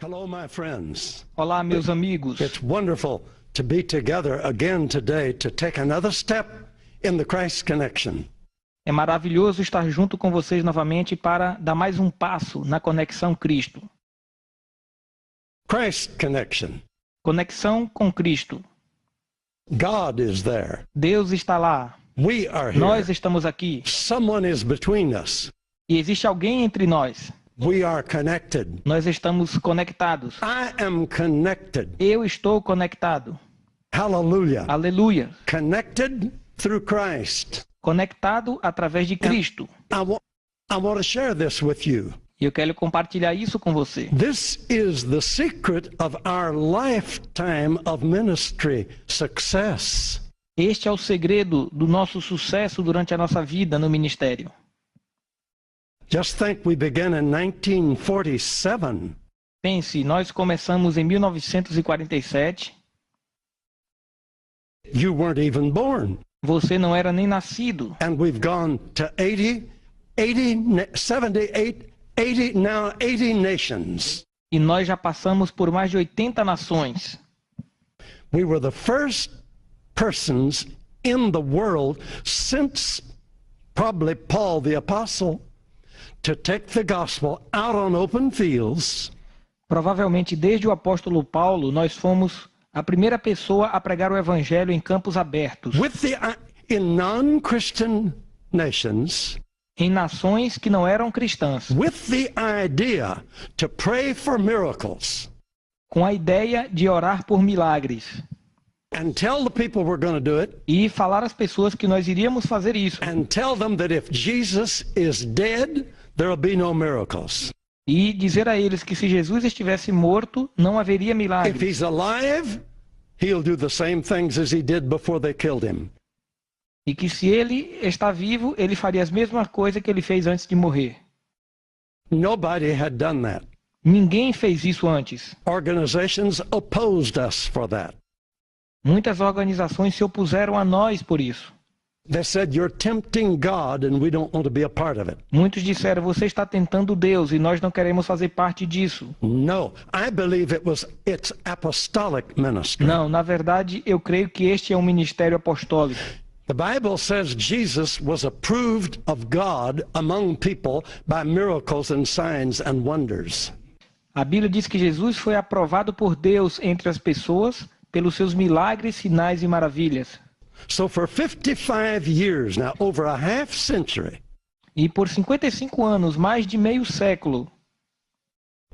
Hello, my friends. Olá, meus amigos. It's wonderful to be together again today to take another step in the Christ connection. É maravilhoso estar junto com vocês novamente para dar mais um passo na conexão Cristo. Christ connection. Conexão com Cristo. God is there. Deus está lá. We are here. Nós estamos aqui. Someone is between us. E existe alguém entre nós. We are connected. Nós estamos conectados. I am connected. Eu estou conectado. Hallelujah. Aleluia. Connected through Christ. Conectado através de Cristo. I want to share this with you. E eu quero compartilhar isso com você. This is the secret of our lifetime of ministry success. Este é o segredo do nosso sucesso durante a nossa vida no ministério. Just think we began in 1947. Pense, nós começamos em 1947. You weren't even born. Você não era nem nascido. And we've gone to 80 nations. E nós já passamos por mais de 80 nações. We were the first persons in the world since probably Paul the Apostle to take the gospel out on open fields. Provavelmente desde o apóstolo Paulo, nós fomos a primeira pessoa a pregar o evangelho em campos abertos. In non-Christian nations. Em nações que não eram cristãs. With the idea to pray for miracles. Com a ideia de orar por milagres. And tell the people we're going to do it. E falar às pessoas que nós iríamos fazer isso. And tell them that if Jesus is dead, there will be no miracles. E dizer a eles que se Jesus estivesse morto, não haveria milagres. If he's alive, he'll do the same things as he did before they killed him. E que se ele está vivo, ele faria as mesmas coisas que ele fez antes de morrer. Nobody had done that. Ninguém fez isso antes. Organizations opposed us for that. Muitas organizações se opuseram a nós por isso. They said you're tempting God and we don't want to be a part of it. Muitos disseram, você está tentando Deus e nós não queremos fazer parte disso. No, I believe it's apostolic ministry. Não, na verdade, eu creio que este é um ministério apostólico. The Bible says Jesus was approved of God among people by miracles and signs and wonders. A Bíblia diz que Jesus foi aprovado por Deus entre as pessoas pelos seus milagres, sinais e maravilhas. So for 55 years now, over a half century, e por 55 anos, mais de meio século,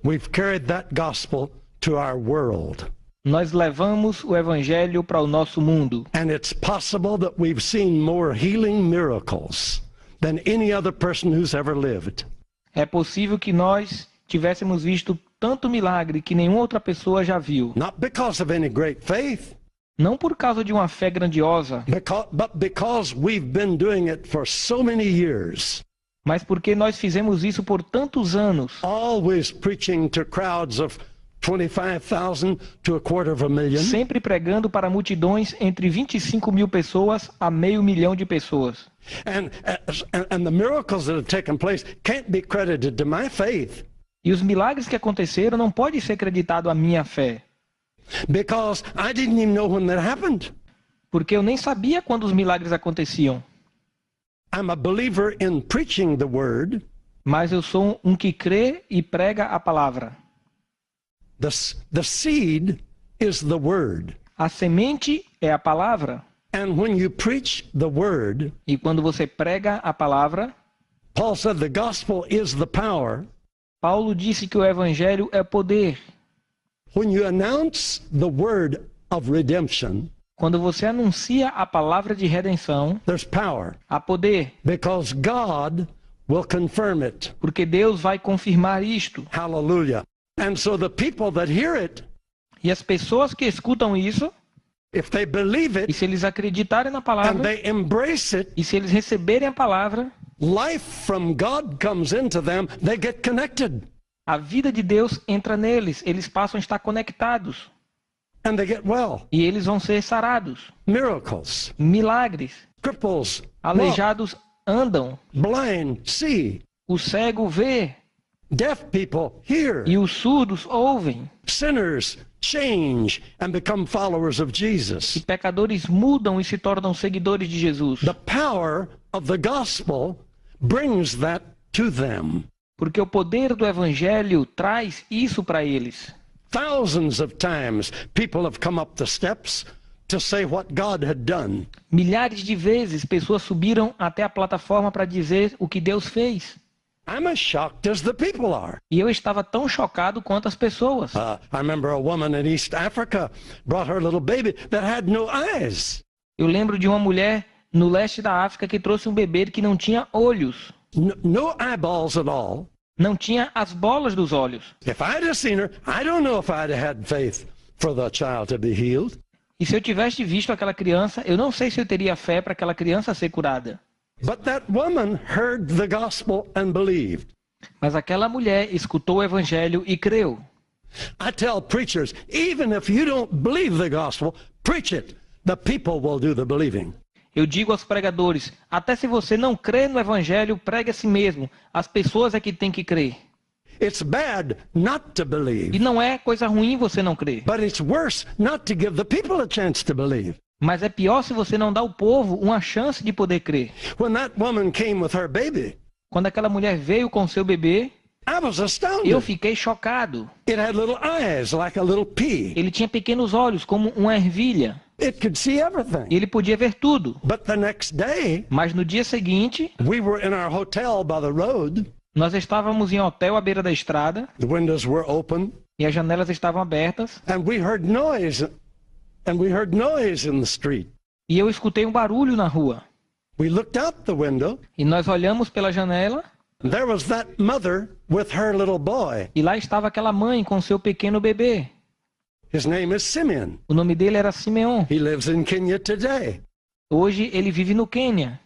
we've carried that gospel to our world. Nós levamos o evangelho para o nosso mundo. And it's possible that we've seen more healing miracles than any other person who's ever lived. É possível que nós tivéssemos visto tanto milagre que nenhuma outra pessoa já viu. Not because of any great faith. Não por causa de uma fé grandiosa. But because we've been doing it for so many years. Mas porque nós fizemos isso por tantos anos. Always preaching to crowds of 25,000 to 250,000. Sempre pregando para multidões entre 25 mil pessoas a 500,000 de pessoas. And the miracles that have taken place can't be credited to my faith. E os milagres que aconteceram não podem ser creditados à minha fé. Because I didn't even know when that happened. Porque eu nem sabia quando os milagres aconteciam. I'm a believer in preaching the word. Mas eu sou um que crê e prega a palavra. The seed is the word. A semente é a palavra. And when you preach the word, e quando você prega a palavra, Paul said the gospel is the power. Paulo disse que o evangelho é poder. When you announce the word of redemption, quando você anuncia a palavra de redenção, there's power. Há poder. Because God will confirm it. Porque Deus vai confirmar isto. Hallelujah. And so the people that hear it, e as pessoas que escutam isso, if they believe it, e se eles acreditarem na palavra, and they embrace it, e se eles receberem a palavra, life from God comes into them, they get connected. A vida de Deus entra neles, eles passam a estar conectados. And they get well. E eles vão ser sarados. Miracles. Milagres. Cripples. Aleijados andam. Blind see. O cego vê. Deaf people hear. E os surdos ouvem. Sinners change and become followers of E Jesus. pecadores mudam e se tornam seguidores de Jesus. The power of the gospel brings that to them. Porque o poder do evangelho traz isso para eles. Thousands of times people have come up the steps to say what God had done. Milhares de vezes pessoas subiram até a plataforma para dizer o que Deus fez. I'm as shocked as the people are. E eu estava tão chocado quanto as pessoas. I remember a woman in East Africa brought her little baby that had no eyes. Eu lembro de uma mulher no leste da África que trouxe um bebê que não tinha olhos. No eyeballs at all. Não tinha as bolas dos olhos. If I'd have seen her, I don't know if I'd have had faith for the child to be healed. E se eu tivesse visto aquela criança, eu não sei se eu teria fé para aquela criança ser curada. But that woman heard the gospel and believed. Mas aquela mulher escutou o evangelho e creu. I tell preachers, even if you don't believe the gospel, preach it. The people will do the believing. Eu digo aos pregadores, até se você não crê no evangelho, pregue a si mesmo. As pessoas é que têm que crer. It's bad not to E believe, não é coisa ruim você não crer. but it's worse not to give the people a chance to believe. Mas é pior se você não dá ao povo uma chance de poder crer. When that woman came with her baby, Quando aquela mulher veio com seu bebê, I was eu astounded. fiquei chocado. It had little eyes like a little pea. Ele tinha pequenos olhos, como uma ervilha. It could see everything. Ele podia ver tudo. But the next day, Mas no dia seguinte, we were in our hotel by the road. nós estávamos em hotel à beira da estrada The windows were open, e as janelas estavam abertas. and we heard noise. And we heard noise in the street. E eu escutei um barulho na rua. We looked out the window, E nós olhamos pela janela and there was that mother with her little boy. e lá estava aquela mãe com seu pequeno bebê. His name is Simeon. O nome dele era Simeon. He lives in Kenya today. Hoje ele vive no Quênia.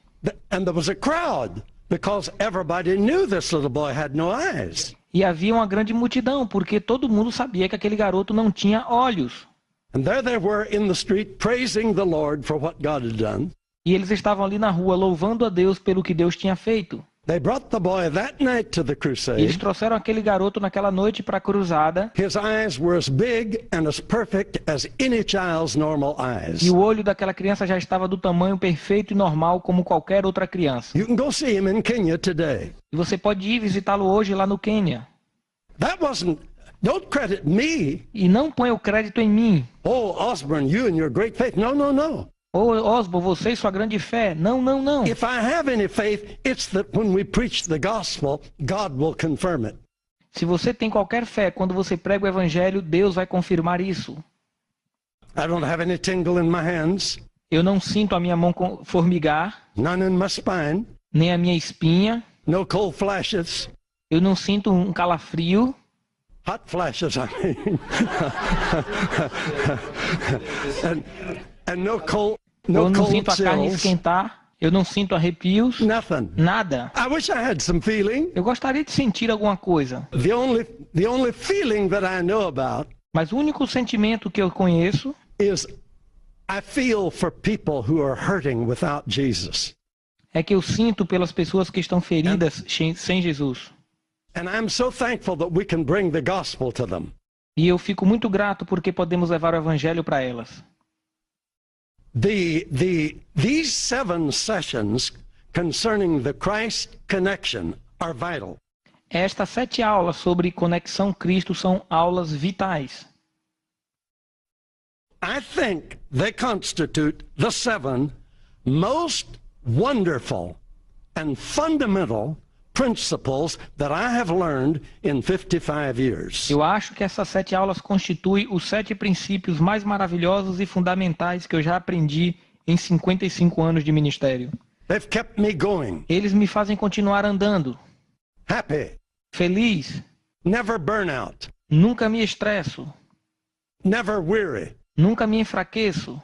And there was a crowd because everybody knew this little boy had no eyes. E havia uma grande multidão, porque todo mundo sabia que aquele garoto não tinha olhos. And there they were in the street praising the Lord for what God had done. E eles estavam ali na rua louvando a Deus pelo que Deus tinha feito. They brought the boy that night to the E eles crusade. trouxeram aquele garoto naquela noite para a cruzada. His eyes were as big and as perfect as any child's normal eyes. E o olho daquela criança já estava do tamanho perfeito e normal como qualquer outra criança. You can go see him in Kenya today. E você pode ir visitá-lo hoje lá no Quênia. Don't credit me. E não ponha o crédito em mim. Oh, Osborne, you and your great faith. No, no, no. Ô Osborne, você e sua grande fé. Não, não, não. If I have any faith, it's that when we preach the gospel, God will confirm it. Se você tem qualquer fé, quando você prega o evangelho, Deus vai confirmar isso. I don't have any tingle in my hands, Eu não sinto a minha mão formigar, none in my spine, nem a minha espinha. no cold flashes. Eu não sinto um calafrio. Hot flashes, I mean. and no cold, Eu no não cold sinto a carne chills. esquentar. Eu não sinto arrepios. Nothing. Nada. I wish I had some feeling. Eu gostaria de sentir alguma coisa. The only feeling that I know about Mas o único sentimento que eu conheço is I feel for people who are hurting without Jesus. é que eu sinto pelas pessoas que estão feridas sem Jesus. And I'm so thankful that we can bring the gospel to them. E eu fico muito grato porque podemos levar o evangelho para elas. These 7 sessions concerning the Christ connection are vital. Estas 7 aulas sobre conexão Cristo são aulas vitais. I think they constitute the 7 most wonderful and fundamental principles that I have learned in 55 years. Eu acho que essas 7 aulas constituem os 7 princípios mais maravilhosos e fundamentais que eu já aprendi em 55 anos de ministério. They've kept me going, Eles me fazem continuar andando, happy, feliz, never burn out, nunca me estresso, never weary, nunca me enfraqueço,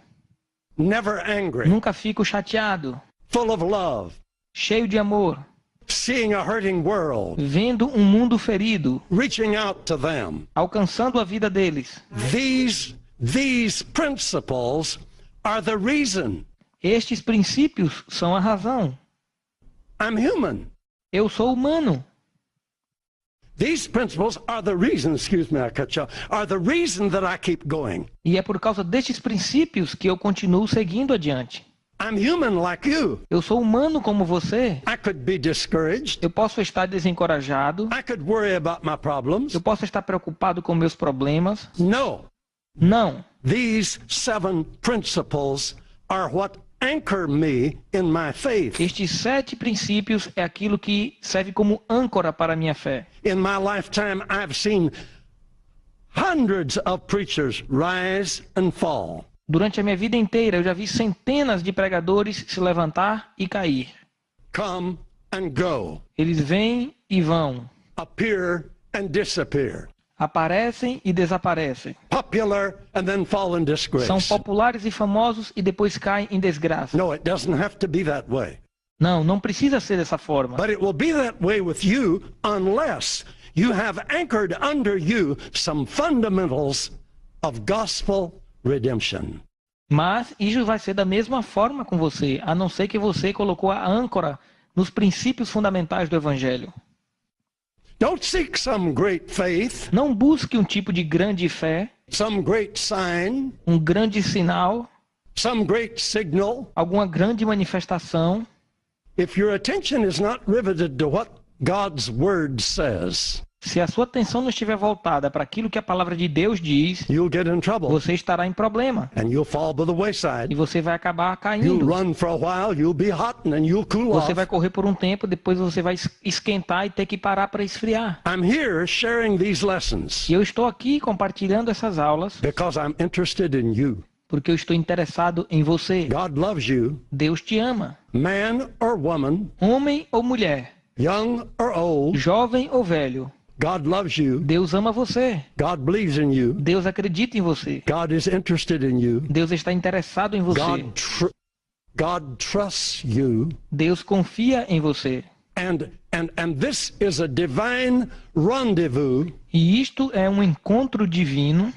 never angry, nunca fico chateado, full of love, cheio de amor, seeing a hurting world, vendo um mundo ferido, reaching out to them. alcançando a vida deles. These principles are the reason Estes princípios são a razão. I'm human. Eu sou humano. These principles are the reason, excuse me, I cut you off, are the reason that I keep going. E é por causa destes princípios que eu continuo seguindo adiante. I'm human like you. Eu sou humano como você. I could be discouraged. Eu posso estar desencorajado. I could worry about my problems. Eu posso estar preocupado com meus problemas. No. Não. These 7 principles are what anchor me in my faith. Estes 7 princípios é aquilo que serve como âncora para a minha fé. In my lifetime, I've seen hundreds of preachers rise and fall. Durante a minha vida inteira, eu já vi centenas de pregadores se levantar e cair. Come and go. Eles vêm e vão. Appear and disappear. Aparecem e desaparecem. Popular and then fall in disgrace. São populares e famosos e depois caem em desgraça. No, it doesn't have to be that way. Não precisa ser dessa forma. But it will be that way with you unless you have anchored under you some fundamentals of gospel redemption. Mas isso vai ser da mesma forma com você, a não ser que você colocou a âncora nos princípios fundamentais do Evangelho. Don't seek some great faith, Não busque um tipo de grande fé, some great sign, um grande sinal, some great signal. alguma grande manifestação. If your attention is not riveted to what God's word says, Se a sua atenção não estiver voltada para aquilo que a palavra de Deus diz, you'll get in trouble você estará em problema and you'll fall by the e wayside. você vai acabar You'll caindo. run for a while, you'll be hot, and then you'll cool Você off. vai correr por um tempo, depois você vai esquentar e ter que parar para esfriar. I'm here sharing these lessons E eu estou aqui compartilhando essas aulas because I'm interested in you. porque eu estou interessado em você. God loves you, Deus te ama. man or woman, Homem ou mulher, young or old. jovem ou velho, God loves you. Deus ama você. God believes in you. Deus acredita em você. God is interested in you. Deus está interessado em você. God trusts you. Deus confia em você. And this is a divine rendezvous E isto é um encontro divino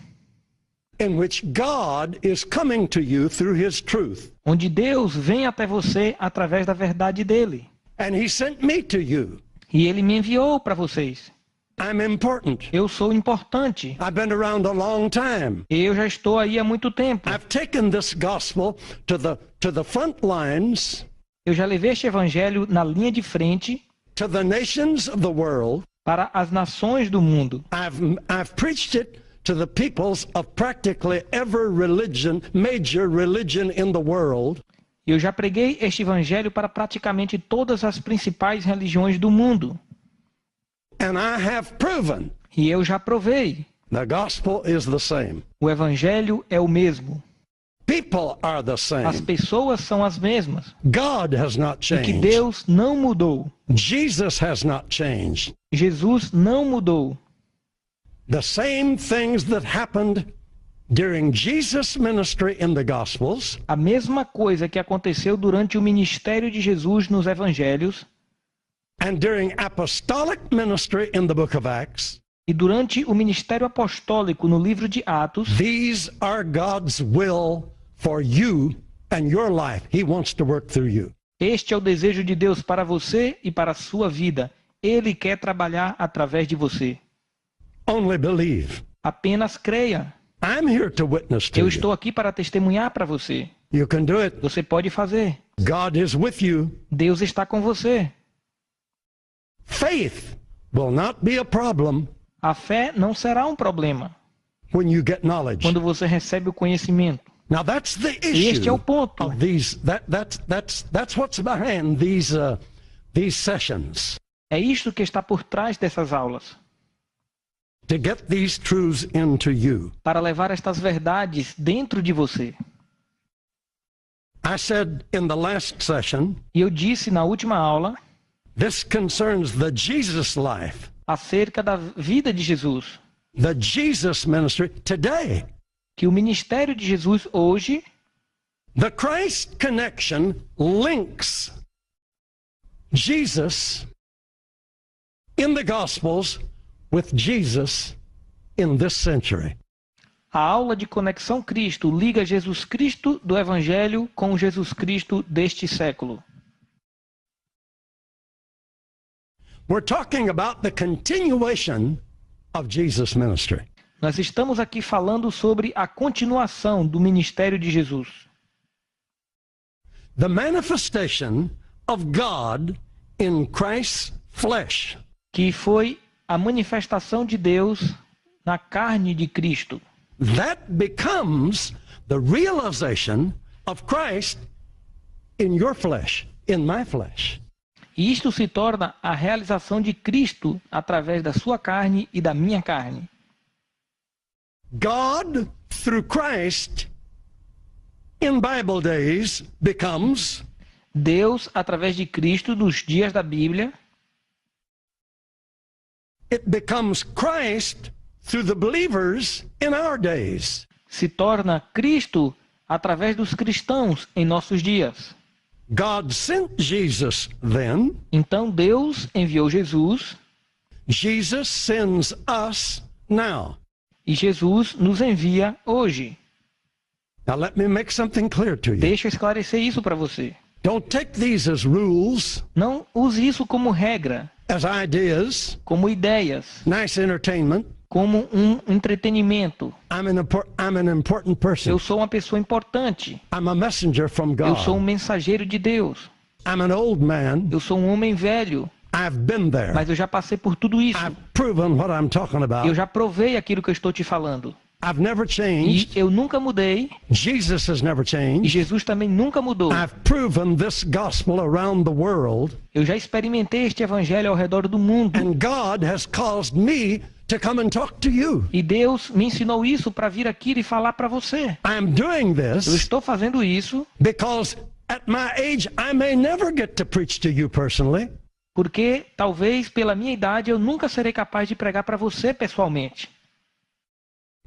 in which God is coming to you through his truth. onde Deus vem até você através da verdade dele. And he sent me to you. E ele me enviou para vocês. I'm important. Eu sou importante. I've been around a long time. Eu já estou aí há muito tempo. I've taken this gospel to the front lines, Eu já levei este evangelho na linha de frente to the nations of the world. para as nações do mundo. I've preached it to the peoples of practically every religion, major religion in the world. Eu já preguei este evangelho para praticamente todas as principais religiões do mundo. And I have proven E eu já provei. the gospel is the same. O evangelho é o mesmo. People are the As same. pessoas são as mesmas. God has not E que changed. Deus não mudou. Jesus has not changed. Jesus não mudou. The same things that happened during Jesus' ministry in the Gospels A mesma coisa que aconteceu durante o ministério de Jesus nos evangelhos and during apostolic ministry in the book of Acts, e durante o ministério apostólico no livro de Atos, these are God's will for you and your life. He wants to work through you. este é o desejo de Deus para você e para a sua vida. Ele quer trabalhar através de você. Only believe. Apenas creia. I'm here to witness to Eu you. estou aqui para testemunhar para você. You can do it. Você pode fazer. God is with you. Deus está com você. Faith will not be a problem A fé não será um problema when you get knowledge. quando você recebe o conhecimento. Now that's the E este é o issue ponto. of these. That's what's behind these sessions. É isto que está por trás dessas aulas. To get these truths into you. Para levar estas verdades dentro de você. I said in the last session, E eu disse na última aula this concerns the Jesus life, acerca da vida de Jesus. the Jesus ministry today. Que o ministério de Jesus hoje, The Christ connection links Jesus in the Gospels with Jesus in this century. a aula de conexão Cristo liga Jesus Cristo do Evangelho com Jesus Cristo deste século. We're talking about the continuation of Jesus' ministry. Nós estamos aqui falando sobre a continuação do ministério de Jesus. The manifestation of God in Christ's flesh. Que foi a manifestação de Deus na carne de Cristo. That becomes the realization of Christ in your flesh, in my flesh. E isto se torna a realização de Cristo através da sua carne e da minha carne. God, through Christ, in Bible days, becomes Deus, através de Cristo, nos dias da Bíblia, it becomes Christ through the believers in our days. se torna Cristo através dos cristãos em nossos dias. God sent Jesus then. Então Deus enviou Jesus Jesus sends us now. e Jesus nos envia hoje. Now let me make something clear to you. Deixa eu esclarecer isso para você. Don't take these as rules, Não use isso como regra, as ideas, como ideias, nice entertainment. como um entretenimento. I'm an important person. Eu sou uma pessoa importante. I'm a messenger from Eu sou um God. mensageiro de Deus. I'm an old man. Eu sou um homem velho, I've been there. mas eu já passei por tudo isso. I've proven what I'm talking Eu about. já provei aquilo que eu estou te falando. I've never E changed. eu nunca mudei, Jesus has never e changed. Jesus também nunca mudou. I've proven this gospel around the world, Eu já experimentei este evangelho ao redor do mundo. and God has caused me to come and talk to you. E Deus me ensinou isso para vir aqui e falar para você. I'm doing Eu this estou fazendo isso because at my age I may never get to preach to you personally, porque talvez pela minha idade eu nunca serei capaz de pregar para você pessoalmente.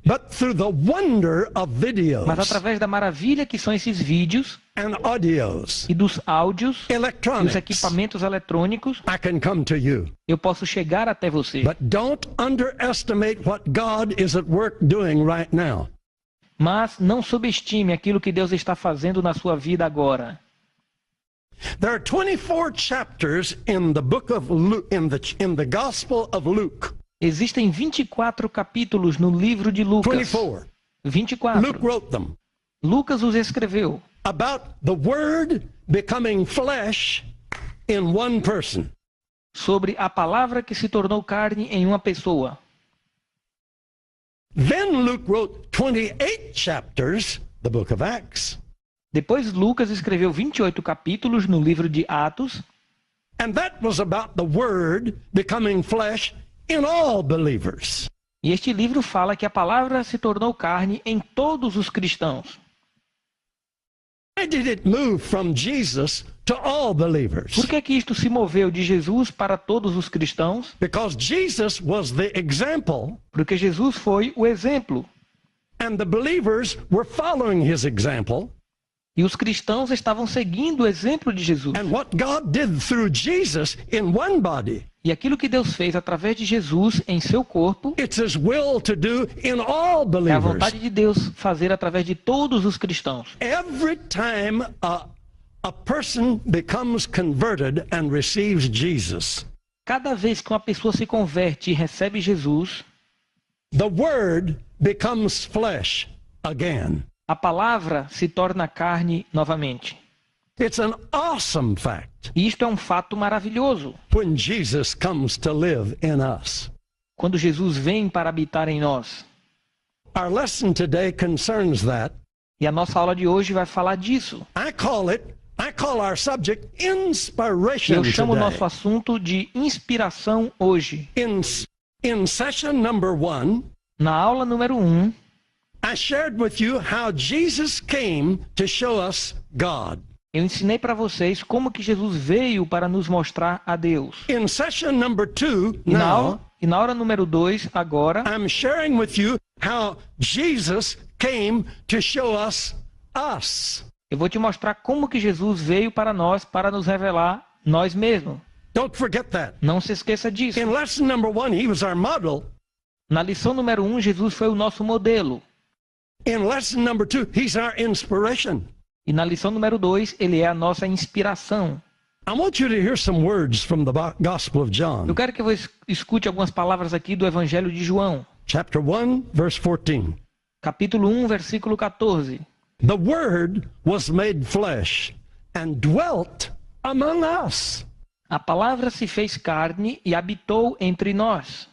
but through the wonder of Mas videos através da maravilha que são esses vídeos and audios, e dos áudios, dos electronics, equipamentos eletrônicos, I can come to you. eu posso chegar até você. But don't underestimate what God is at work doing right now. Mas não subestime aquilo que Deus está fazendo na sua vida agora. There are 24 chapters in the book of Luke, in the Gospel of Luke. Existem 24 capítulos no livro de Lucas. 24. 24. Luke wrote them Lucas os escreveu about the Word becoming flesh in one person. sobre a palavra que se tornou carne em uma pessoa. Then Luke wrote 28 chapters, the book of Acts, Depois Lucas escreveu 28 capítulos no livro de Atos, and that was about the Word becoming flesh in all believers. e este livro fala que a palavra se tornou carne em todos os cristãos. Why did it move from Jesus to all believers? Por que isto se moveu de Jesus para todos os cristãos? Because Jesus was the example, Porque Jesus foi o exemplo, and the believers were following his example. e os cristãos estavam seguindo o exemplo de Jesus. And what God did through Jesus in one body, E aquilo que Deus fez através de Jesus em seu corpo, it's his will to do in all é a believers. vontade de Deus fazer através de todos os cristãos. Every time a person becomes converted and receives Jesus, Cada vez que uma pessoa se converte e recebe Jesus, the Word becomes flesh again. a palavra se torna carne novamente. It's an awesome fact E isto é um fato maravilhoso. when Jesus comes to live in us. Quando Jesus vem para habitar em nós. Our lesson today concerns that. E a nossa aula de hoje vai falar disso. I call our subject E inspiration eu chamo o today. nosso assunto de inspiração hoje. In session number 1, Na aula número 1, I shared with you how Jesus came to show us God. eu ensinei para vocês como que Jesus veio para nos mostrar a Deus. In session number 2, E na now, aula número 2, agora, I'm sharing with you how Jesus came to show us us. eu vou te mostrar como que Jesus veio para nós, para nos revelar nós mesmos. Don't forget that. Não se esqueça disso. In lesson number 1, he was our model. Na lição número 1, Jesus foi o nosso modelo. In lesson number 2, he's our inspiration. E na lição número 2, ele é a nossa inspiração. I want you to hear some words from the Gospel of John. Eu quero que você escute algumas palavras aqui do Evangelho de João. Chapter 1, verse 14. Capítulo 1, versículo 14. The Word was made flesh and dwelt among us. A palavra se fez carne e habitou entre nós.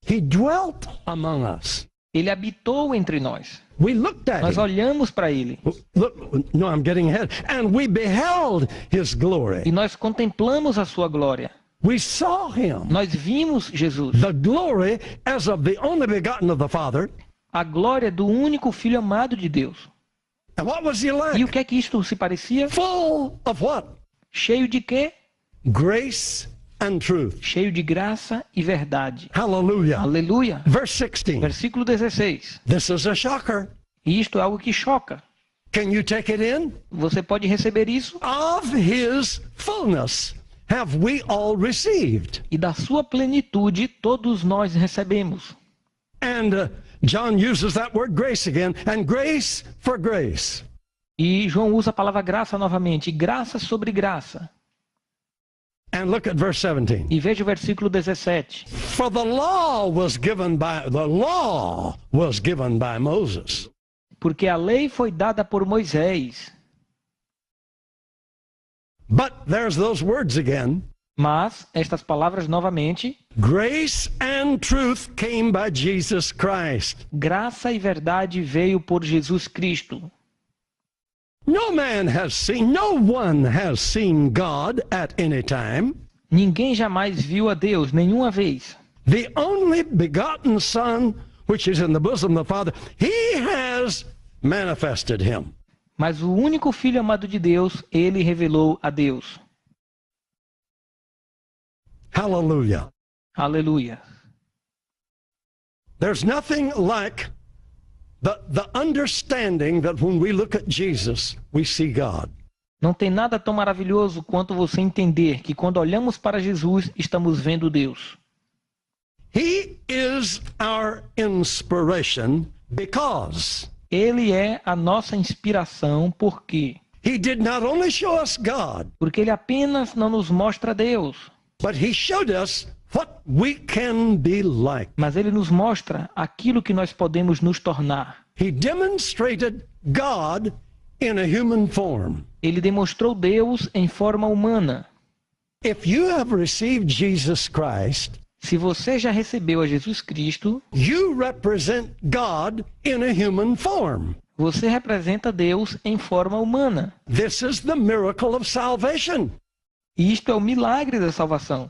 He dwelt among us. Ele habitou entre nós. We looked at Nós him. olhamos para ele. Look, no, I'm getting ahead. And we beheld his E glory. nós contemplamos a sua glória. We saw him. Nós vimos Jesus. The glory as of the only begotten of the Father. A glória do único Filho amado de Deus. And what was he E o like? que é que isto se parecia? Full of what? Cheio de quê? Grace and truth. Cheio de graça e verdade. Hallelujah. Aleluia. Verse 16. Versículo 16. This is a shocker. E isto é algo que choca. Can you take it in? Você pode receber isso? Of his fullness have we all received. E da sua plenitude todos nós recebemos. And John uses that word grace again, and grace for grace. E João usa a palavra graça novamente. Graça sobre graça. And look at verse 17. E veja o versículo 17. For the law was given by Moses. Porque a lei foi dada por Moisés. But there's those words again. Mas, estas palavras novamente, Grace and truth came by Jesus Christ. graça e verdade veio por Jesus Cristo. No one has seen God at any time. Ninguém jamais viu a Deus, nenhuma vez. The only begotten Son, which is in the bosom of the Father, he has manifested him. Mas o único Filho amado de Deus, ele revelou a Deus. Hallelujah. Aleluia. There's nothing like the understanding that when we look at Jesus, we see God. Não tem nada tão maravilhoso quanto você entender que quando olhamos para Jesus, estamos vendo Deus. He is our inspiration because Ele é a nossa inspiração, por quê? he did not only show us God, Porque ele apenas não nos mostra Deus, but he showed us what we can be like. mas ele nos mostra aquilo que nós podemos nos tornar. He demonstrated God in a human form. Ele demonstrou Deus em forma humana. If you have received Jesus Christ, Se você já recebeu a Jesus Cristo, you represent God in a human form. você representa Deus em forma humana. This is the miracle of salvation. E isto é o milagre da salvação.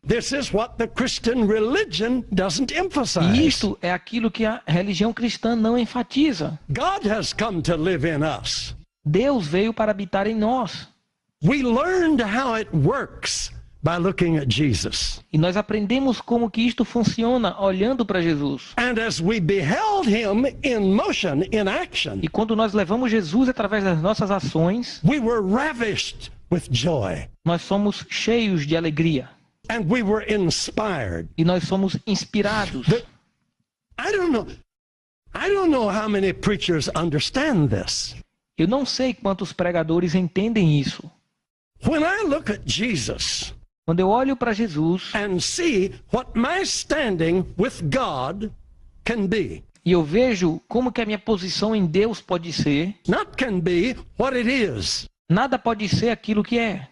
This is what the Christian religion doesn't E emphasize. isto é aquilo que a religião cristã não enfatiza. God has come to live in us. Deus veio para habitar em nós. We learned how it works by looking at Jesus. E nós aprendemos como que isto funciona olhando para Jesus. And as we beheld him in motion, in action, E quando nós levamos Jesus através das nossas ações, we were ravished with joy. nós somos cheios de alegria. And we were inspired. E nós somos inspirados. I don't know how many preachers understand this. Eu não sei quantos pregadores entendem isso. When I look at Jesus Quando eu olho para Jesus and see what my standing with God can be, e eu vejo como que a minha posição em Deus pode ser, not can be, what it is. nada pode ser aquilo que é.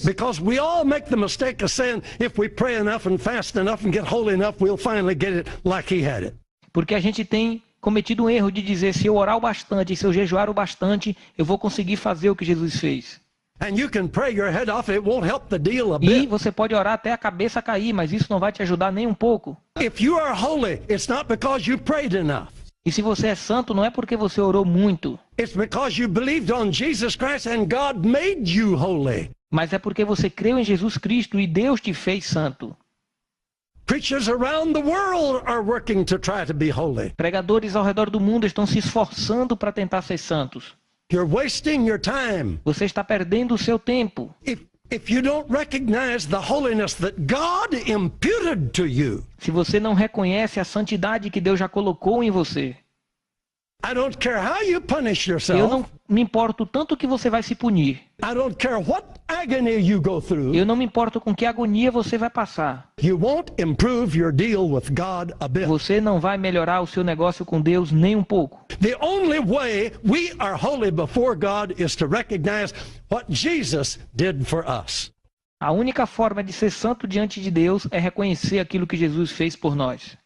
Because we all make the mistake of saying if we pray enough and fast enough and get holy enough, we'll finally get it like he had it. Porque a gente tem cometido um erro de dizer, se eu orar o bastante, se eu jejuar o bastante, eu vou conseguir fazer o que Jesus fez. And you can pray your head off, it won't help the deal a E bit. você pode orar até a cabeça cair, mas isso não vai te ajudar nem um pouco. If you are holy, it's not because you prayed enough. E se você é santo, não é porque você orou muito, It's because you believed on Jesus Christ and God made you holy. mas é porque você creu em Jesus Cristo e Deus te fez santo. Preachers around the world are working to try to be holy. Pregadores ao redor do mundo estão se esforçando para tentar ser santos. You're wasting your time. Você está perdendo o seu tempo. If you don't recognize the holiness that God imputed to you, Se você não reconhece a santidade que Deus já colocou em você, I don't care how you punish Eu yourself. não me importo tanto que você vai se punir. I don't care what agony you go through. Eu não me importo com que agonia você vai passar. You won't improve your deal with God a bit. Você não vai melhorar o seu negócio com Deus nem um pouco. The only way we are holy before God is to recognize what Jesus did for us. A única forma de ser santo diante de Deus é reconhecer aquilo que Jesus fez por nós.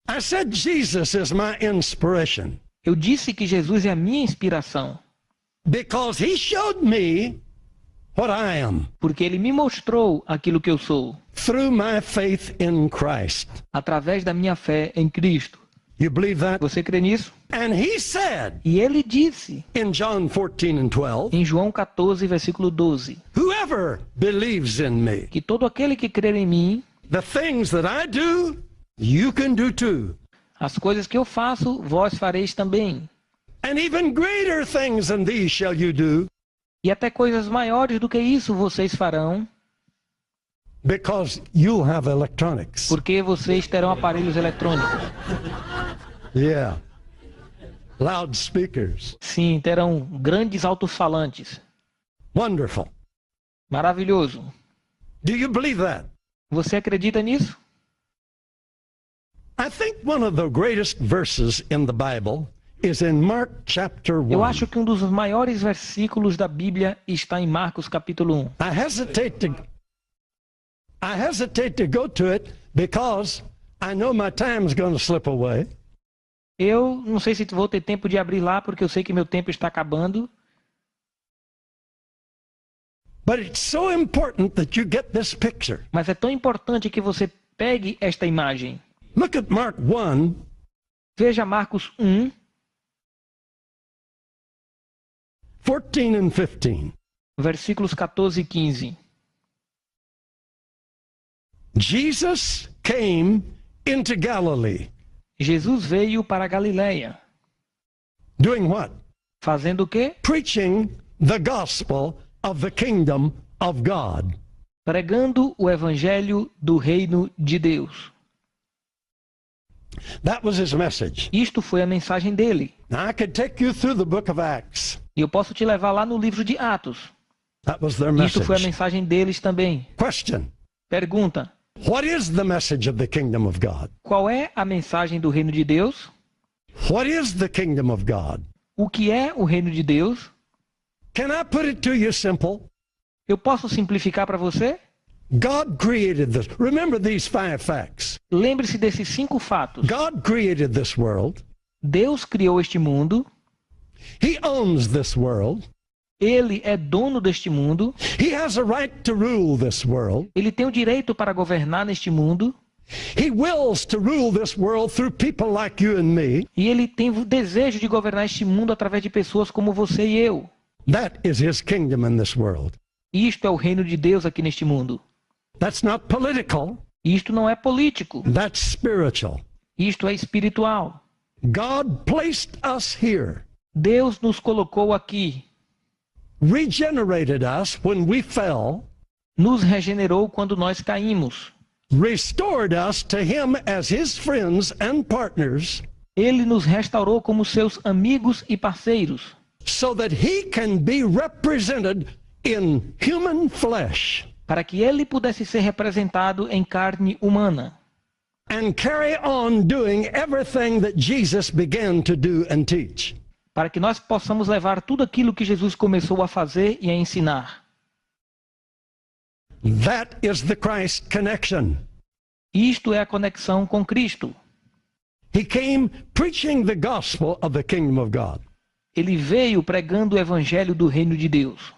I said Jesus is my inspiration Eu disse que Jesus é a minha inspiração, because he showed me what I am porque ele me mostrou aquilo que eu sou, through my faith in Christ. através da minha fé em Cristo. You believe that? Você crê nisso? And he said E ele disse, in John 14 and 12, em João 14, versículo 12, whoever believes in me, que todo aquele que crer em mim, the things that I do, you can do too. as coisas que eu faço, vós fareis também. And even greater things than these shall you do, E até coisas maiores do que isso vocês farão, because you'll have electronics. porque vocês terão aparelhos eletrônicos. Yeah. Loudspeakers. Sim, terão grandes alto-falantes. Wonderful. Maravilhoso. Do you believe that? Você acredita nisso? I think one of the greatest verses in the Bible is in Mark chapter 1. Eu acho que um dos maiores versículos da Bíblia está em Marcos capítulo 1. I hesitate to go to it because I know my time's going to slip away. Eu não sei se vou ter tempo de abrir lá, porque eu sei que meu tempo está acabando. But it's so important that you get this picture. Mas é tão importante que você pegue esta imagem. Look at Mark 1, Veja Marcos 1, 14 and 15. versículos 14 e 15. Jesus came into Galilee. Jesus veio para a Galileia. Doing what? Fazendo o quê? Preaching the gospel of the kingdom of God. Pregando o evangelho do reino de Deus. That was his message. Isto foi a mensagem dele. Now I could take you through the book of Acts. E eu posso te levar lá no livro de Atos. That was their Isto foi a message. mensagem deles também. Question. Pergunta: What is the message of the kingdom of God? qual é a mensagem do reino de Deus? What is the kingdom of God? O que é o reino de Deus? Can I put it to you simple? Eu posso simplificar para você? God created this. Remember these 5 facts. Lembre-se desses 5 fatos. God created this world. Deus criou este mundo. He owns this world. Ele é dono deste mundo. He has a right to rule this world. Ele tem o direito para governar neste mundo. He wills to rule this world through people like you and me. E ele tem o desejo de governar este mundo através de pessoas como você e eu. That is his kingdom in this world. Isto é o reino de Deus aqui neste mundo. That's not political. Isto não é político. That's spiritual. Isto é espiritual. God placed us here, Deus nos colocou aqui. regenerated us when we fell, Nos regenerou quando nós caímos. restored us to him as his friends and partners, Ele nos restaurou como seus amigos e parceiros, so that he can be represented in human flesh para que ele pudesse ser representado em carne humana and carry on doing everything that Jesus began to do and teach. para que nós possamos levar tudo aquilo que Jesus começou a fazer e a ensinar. That is the Christ connection. Isto é a conexão com Cristo. He came preaching the gospel of the kingdom of God. Ele veio pregando o evangelho do reino de Deus.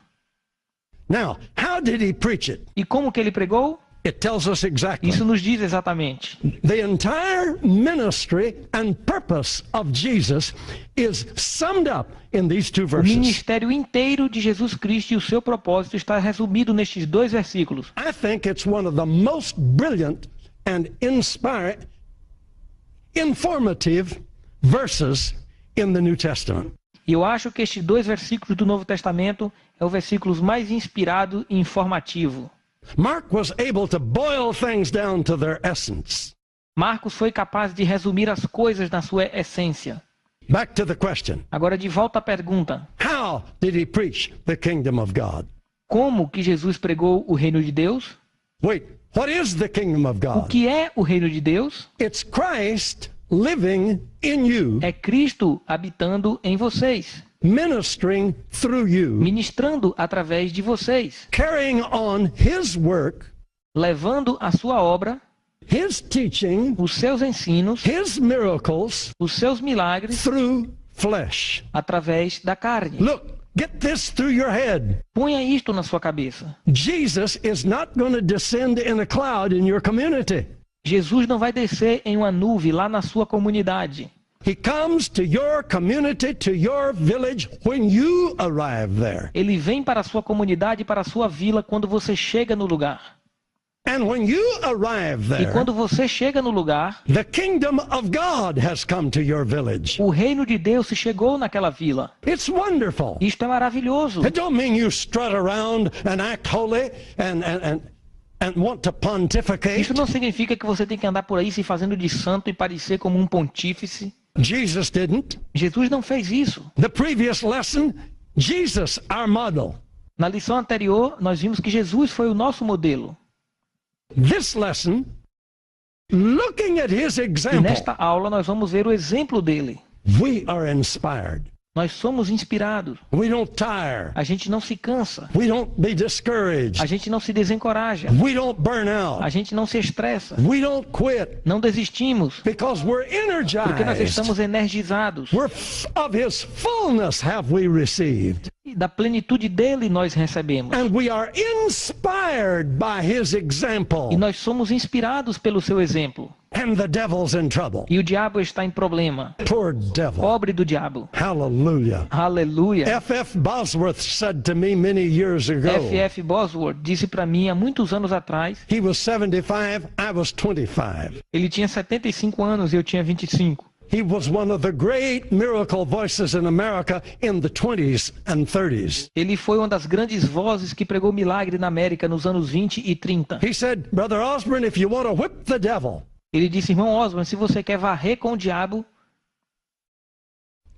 Now, how did he preach it? E como que ele pregou? It tells us exactly. Isso nos diz exatamente. The entire ministry and purpose of Jesus is summed up in these 2 O verses. ministério inteiro de Jesus Cristo e o seu propósito está resumido nestes 2 versículos. I think it's one of the most brilliant and informative verses in the New Testament. E eu acho que estes 2 versículos do Novo Testamento é o versículo mais inspirado e informativo. Mark was able to boil things down to their essence. Marcos foi capaz de resumir as coisas na sua essência. Back to the question. Agora de volta à pergunta. How did he preach the kingdom of God? Como que Jesus pregou o reino de Deus? Wait, what is the kingdom of O God? que é o reino de Deus? It's Christ living in you, É Cristo habitando em vocês, ministering through you, ministrando através de vocês, carrying on his work, levando a sua obra, his teaching, os seus ensinos, his miracles os seus milagres through flesh. através da carne. Look, get this through your head. Ponha isto na sua cabeça. Jesus is not going to descend in a cloud in your community. Jesus não vai descer em uma nuvem lá na sua comunidade. He comes to your community, to your village when you arrive there. Ele vem para a sua comunidade, para a sua vila quando você chega no lugar. And when you arrive E there, quando você chega no lugar, the kingdom of God has come to your village. o reino de Deus se chegou naquela vila. It's wonderful. Isto é maravilhoso. It don't mean you strut around and act holy and want to pontificate. Isso não significa que você tem que andar por aí se fazendo de santo e parecer como um pontífice. Jesus didn't. Jesus não fez isso. The previous lesson, Jesus, our model. Na lição anterior, nós vimos que Jesus foi o nosso modelo. This lesson, looking at his E example, nesta aula nós vamos ver o exemplo dele. we are inspired. Nós somos inspirados. We don't tire. A gente não se cansa. We don't be discouraged. A gente não se desencoraja. We don't burn out. A gente não se estressa. We don't quit Não desistimos. because we're Porque nós energized. estamos energizados. Of his fullness have we received. E da plenitude dele nós recebemos. And we are inspired by his example. E nós somos inspirados pelo seu exemplo. And the devil's in trouble. E o diabo está em problema. Poor devil. Pobre do diabo. Hallelujah. Aleluia. F.F. Bosworth said to me many years ago. F.F. Bosworth disse para mim há muitos anos atrás. He was 75, I was 25. Ele tinha 75 anos e eu tinha 25. He was one of the great miracle voices in America in the 20s and 30s. Ele foi uma das grandes vozes que pregou milagre na América nos anos 20 e 30. He said, Brother Osborne, if you want to whip the devil, Ele disse, irmão Osborne, se você quer varrer com o diabo,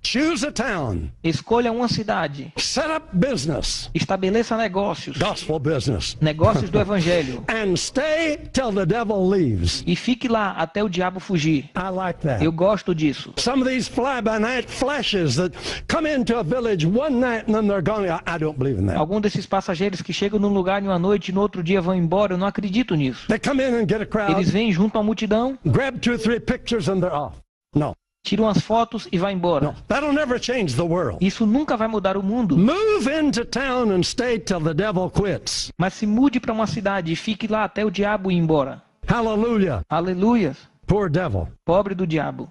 choose a town, escolha uma cidade, set up business, estabeleça negócios, gospel business, negócios do evangelho, and stay till the devil leaves. e fique lá até o diabo fugir. I like that. Eu gosto disso. Some of these fly-by-night flashes that come into a village one night and then they're gone. I don't believe in that. Algum desses passageiros que chegam num lugar em uma noite e no outro dia vão embora, eu não acredito nisso. They come in and get a crowd, Eles vêm junto à multidão, grab 2 or 3 pictures and they're off. No, tiram as fotos e vão embora. that'll never change the world. Isso nunca vai mudar o mundo. Move into town and stay till the devil quits. Mas se mude para uma cidade e fique lá até o diabo ir embora. Hallelujah. Aleluia. Poor devil. Pobre do diabo.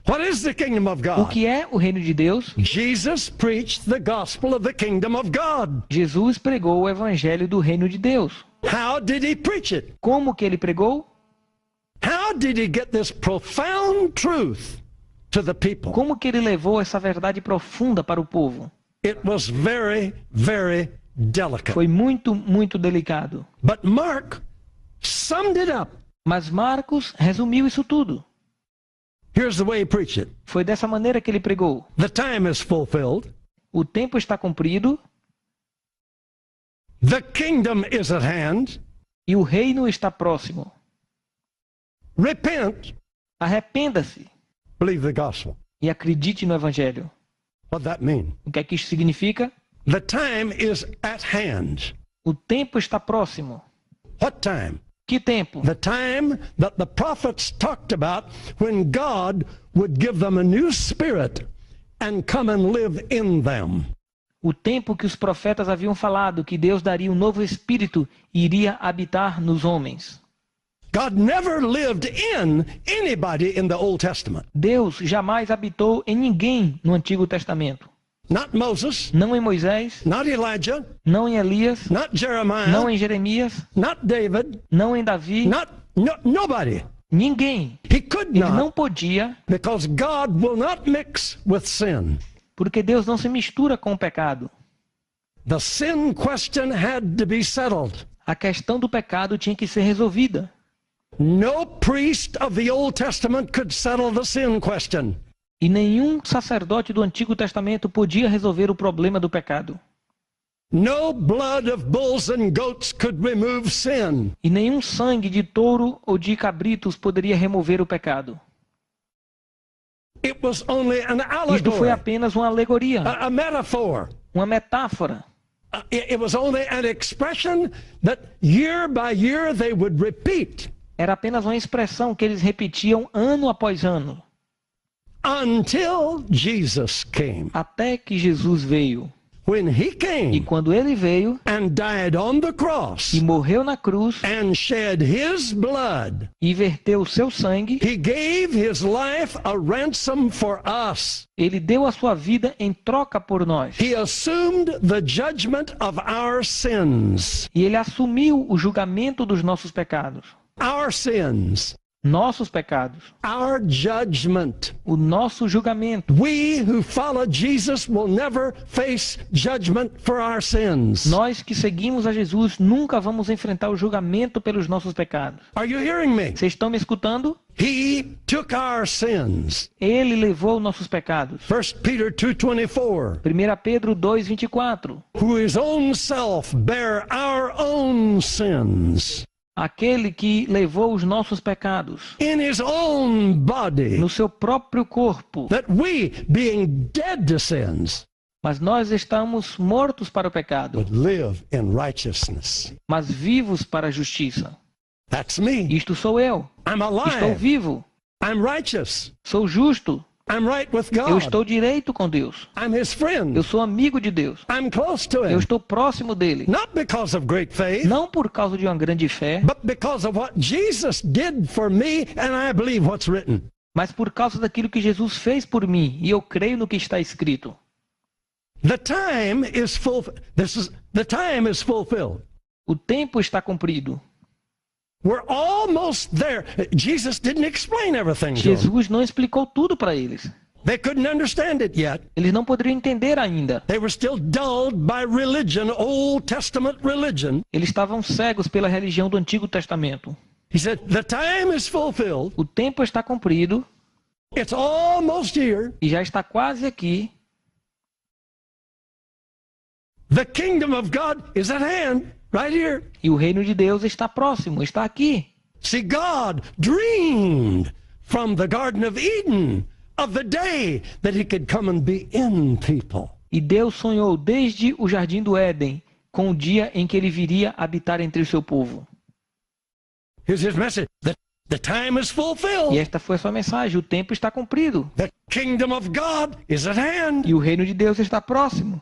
What is the kingdom of O God? que é o reino de Deus? Jesus preached the gospel of the kingdom of God. Jesus pregou o evangelho do reino de Deus. How did he preach it? Como que ele pregou? How did he get this profound truth to the people? Como que ele levou essa verdade profunda para o povo? It was very, very delicate. Foi muito, muito delicado. But Mark summed it up. Mas Marcos resumiu isso tudo. Here's the way he preached it. Foi dessa maneira que ele pregou. The time is fulfilled. O tempo está cumprido The kingdom is at hand. e o reino está próximo. Repent. Arrependa-se Believe the gospel. e acredite no evangelho. What that mean? O que é que isso significa? The time is at hand. O tempo está próximo. What time? Que tempo? The time that the prophets talked about when God would give them a new spirit and come and live in them. O tempo que os profetas haviam falado que Deus daria um novo espírito e iria habitar nos homens. God never lived in anybody in the Old Testament. Deus jamais habitou em ninguém no Antigo Testamento. Not Moses, Não em Moisés, not Elijah, não em Elias, not Jeremiah, não em Jeremias, not David, não em Davi, nobody. ninguém. He could Ele não not, podia, because God will not mix with sin. porque Deus não se mistura com o pecado. The sin question had to be settled. A questão do pecado tinha que ser resolvida. No priest of the Old Testament could settle the sin question. E nenhum sacerdote do Antigo Testamento podia resolver o problema do pecado. No blood of bulls and goats could remove sin. E nenhum sangue de touro ou de cabritos poderia remover o pecado. It was only an Isto foi allegory, apenas uma alegoria, a metaphor. uma metáfora. It was only an expression that year by year they would repeat Era apenas uma expressão que eles repetiam ano após ano, until Jesus came. até que Jesus veio. When he E came quando ele veio and died on the cross e morreu na cruz and shed his blood, e verteu o seu sangue, he gave his life a ransom for us. ele deu a sua vida em troca por nós. He assumed the judgment of our sins. E ele assumiu o julgamento dos nossos pecados. Our sins. Nossos pecados. Our judgment. O nosso julgamento. We who follow Jesus will never face judgment for our sins. Nós que seguimos a Jesus nunca vamos enfrentar o julgamento pelos nossos pecados. Are you hearing me? Vocês estão me escutando? He took our sins. Ele levou nossos pecados. 1 Peter 2:24. 1 Pedro 2:24. Who his own self bare our own sins Aquele que levou os nossos pecados in his own body, no seu próprio corpo. that we, being dead to sins, Mas nós estamos mortos para o pecado, would live in righteousness. mas vivos para a justiça. That's me. Isto sou eu. I'm Estou alive. vivo. I'm righteous. Sou justo. I'm right with Eu God. estou direito com Deus. I'm his friend. Eu sou amigo de Deus. I'm close to Eu him. estou próximo dele. Not because of great faith, Não por causa de uma grande fé, but because of what Jesus did for me, and I believe what's written. mas por causa daquilo que Jesus fez por mim. E eu creio no que está escrito. The time is the time is fulfilled. O tempo está cumprido. We're almost there. Jesus didn't explain everything to them. Jesus não explicou tudo para eles. They couldn't understand it yet. Eles não poderiam entender ainda. They were still dulled by religion, Old Testament religion. Eles estavam cegos pela religião do Antigo Testamento. He said, the time is fulfilled. O tempo está cumprido It's almost here. e já está quase aqui. The kingdom of God is at hand, right here. E o reino de Deus está próximo, está aqui. See, God dreamed from the Garden of Eden of the day that he could come and be in people. E Deus sonhou desde o Jardim do Éden com o dia em que ele viria habitar entre o seu povo. Here's his message. The time is E fulfilled. esta foi a sua mensagem. O tempo está cumprido. The kingdom of God is at hand. E o reino de Deus está próximo.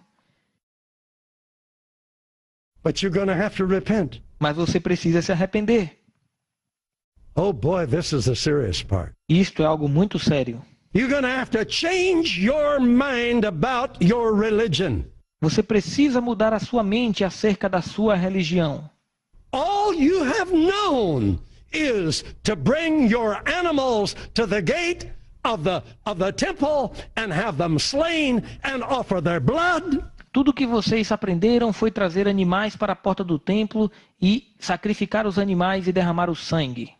But you're going to have to repent. Mas você precisa se arrepender. Oh boy, this is the serious part. Isto é algo muito sério. You're going to have to change your mind about your religion. Você precisa mudar a sua mente acerca da sua religião. All you have known is to bring your animals to the gate of the temple and have them slain and offer their blood. Tudo que vocês aprenderam foi trazer animais para a porta do templo e sacrificar os animais e derramar o sangue.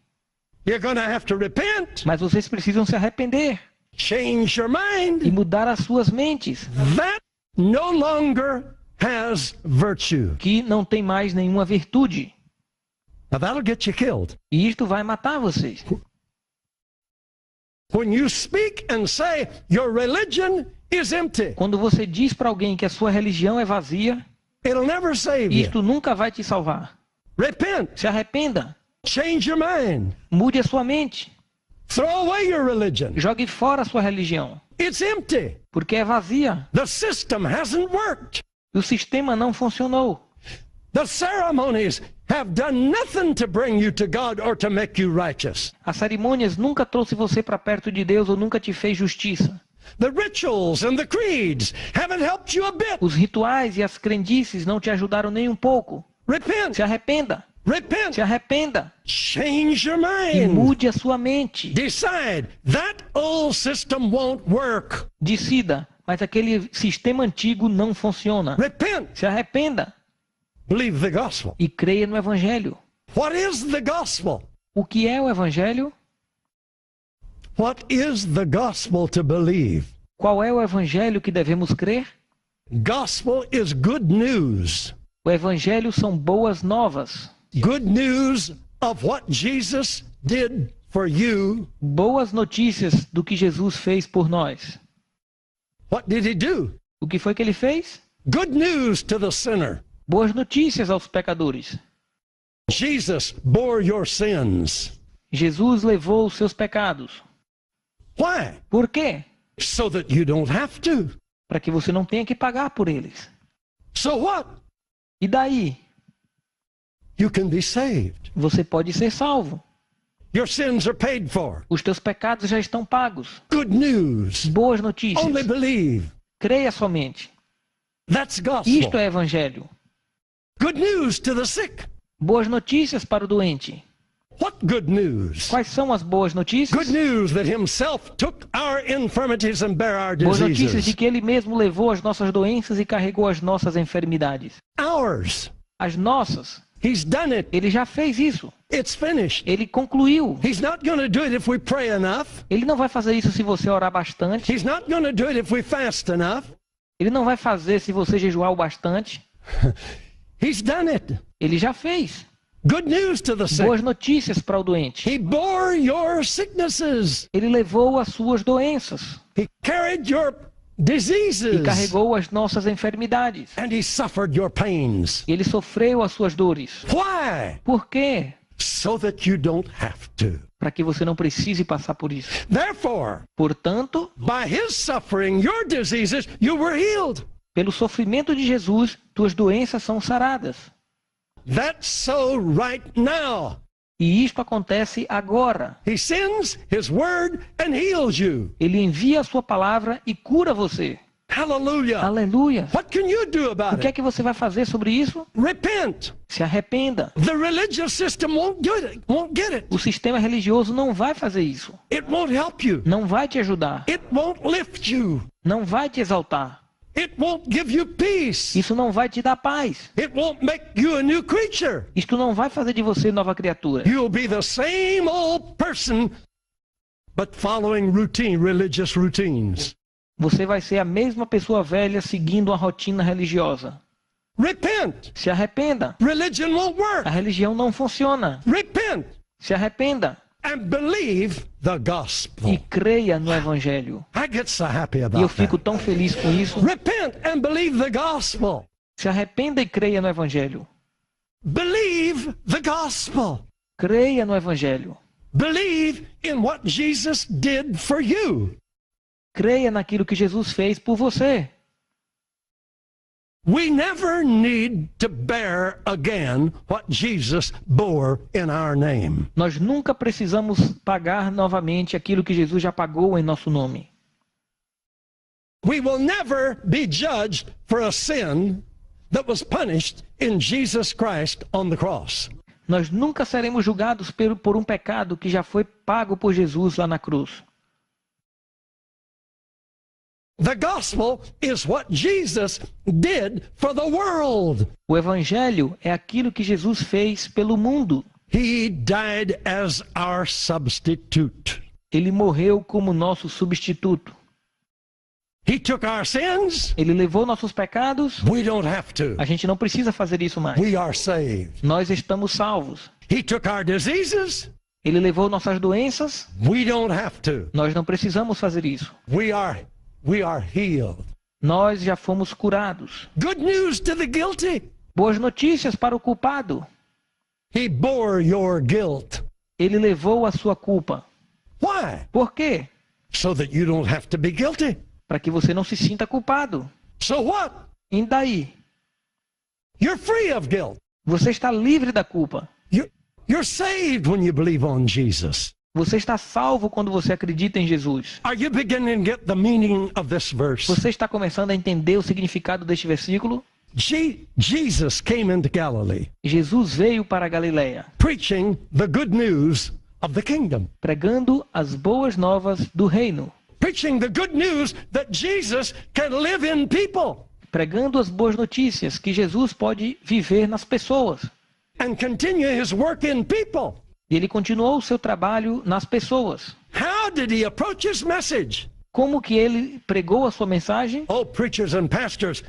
You're going to have to repent, Mas vocês precisam se arrepender change your e mind. mudar as suas mentes, That no longer has virtue. que não tem mais nenhuma virtude. Now that'll get you killed. E isto vai matar vocês. When you speak and say your religion is empty, Quando você diz para alguém que a sua religião é vazia, it'll never save you. isto nunca vai te salvar. Repent, Se arrependa, change your mind, mude a sua mente, throw away your religion. jogue fora a sua religião, It's empty. porque é vazia. The system hasn't worked. O sistema não funcionou. The ceremonies have done nothing to bring you to God or to make you righteous. As cerimônias nunca trouxe você para perto de Deus ou nunca te fez justiça. The rituals and the creeds haven't helped you a bit. Os rituais e as crendices não te ajudaram nem um pouco. Repent, Se arrependa, repent, se arrependa change your e mind. mude a sua mente. Decide that old system won't work. Decida, mas aquele sistema antigo não funciona. Repent, Se arrependa believe the gospel. e creia no Evangelho. What is the gospel? O que é o evangelho? What is the gospel to believe? Qual é o evangelho que devemos crer? Gospel is good news. O evangelho são boas novas. Good news of what Jesus did for you. Boas notícias do que Jesus fez por nós. What did he do? O que foi que ele fez? Good news to the sinner. Boas notícias aos pecadores. Jesus bore your sins. Jesus levou os seus pecados. Why? Por quê? So that you don't have to. Para que você não tenha que pagar por eles. So what? E daí? You can be saved. Você pode ser salvo. Your sins are paid for. Os teus pecados já estão pagos. Good news. Boas notícias. Only believe. Creia somente. That's gospel. Isto é evangelho. Good news to the sick. Boas notícias para o doente. What good news? Quais são as boas notícias? Good news that himself took our infirmities and bare our Boas notícias de diseases. que ele mesmo levou as nossas doenças e carregou as nossas enfermidades. Ours. As nossas. He's done it. Ele já fez isso. It's finished. Ele concluiu. He's not going to do it if we pray enough. Ele não vai fazer isso se você orar bastante. He's not going to do it if we fast enough. Ele não vai fazer se você jejuar o bastante. He's done it. Ele já fez. Good news to the sick. Boas notícias para o doente. He bore your sicknesses. Ele levou as suas doenças. He carried your E diseases. carregou as nossas enfermidades. And he suffered your pains. Ele sofreu as suas dores. Why? Por quê? So that you don't have to. Para que você não precise passar por isso. Therefore, Portanto, by his suffering, your diseases, you were healed. pelo sofrimento de Jesus, tuas doenças são saradas. That's so right now. E isto acontece agora. He sends his word and heals you. Ele envia a sua palavra e cura você. Hallelujah. Aleluia. What can you do O about que é it? que você vai fazer sobre isso? Repent. Se arrependa. The religious system won't get it. O sistema religioso não vai fazer isso. It won't help you. Não vai te ajudar. It won't lift you. Não vai te exaltar. It won't give you peace. Isso não vai te dar paz. It won't make you a new creature. Isto não vai fazer de você nova criatura. You'll be the same old person, but following religious routines. Você vai ser a mesma pessoa velha seguindo uma rotina religiosa. Repent. Se arrependa. Religion won't work. A religião não funciona. Repent Se arrependa and believe the e gospel. creia no evangelho. I get so happy E eu about fico that. tão feliz com isso. Repent and believe the gospel. Se arrependa e creia no evangelho. Believe the gospel. Creia no evangelho. Believe in what Jesus did for you. Creia naquilo que Jesus fez por você. We never need to bear again what Jesus bore in our name. Nós nunca precisamos pagar novamente aquilo que Jesus já pagou em nosso nome. We will never be judged for a sin that was punished in Jesus Christ on the cross. Nós nunca seremos julgados por um pecado que já foi pago por Jesus lá na cruz. The gospel is what Jesus did for the world. O evangelho é aquilo que Jesus fez pelo mundo. He died as our substitute. Ele morreu como nosso substituto. He took our sins. Ele levou nossos pecados. We don't have to. A gente não precisa fazer isso mais. We are saved. Nós estamos salvos. He took our diseases. Ele levou nossas doenças. We don't have to. Nós não precisamos fazer isso. We are healed. Nós já fomos curados. Good news to the guilty. Boas notícias para o culpado. He bore your guilt. Ele levou a sua culpa. Why? Por quê? So that you don't have to be guilty. Para que você não se sinta culpado. So what? E daí? You're free of guilt. Você está livre da culpa. You're saved when you believe on Jesus. Você está salvo quando você acredita em Jesus. Are you beginning to get the meaning of this verse? Você está começando a entender o significado deste versículo? Jesus came into Galilee, Jesus veio para a Galileia, preaching the good news of the kingdom. pregando as boas novas do reino. Preaching the good news that Jesus can live in people Pregando as boas notícias que Jesus pode viver nas pessoas and continue his work in people. E ele continuou o seu trabalho nas pessoas. How did he approach his message? Como que ele pregou a sua mensagem? Oh, preachers and pastors,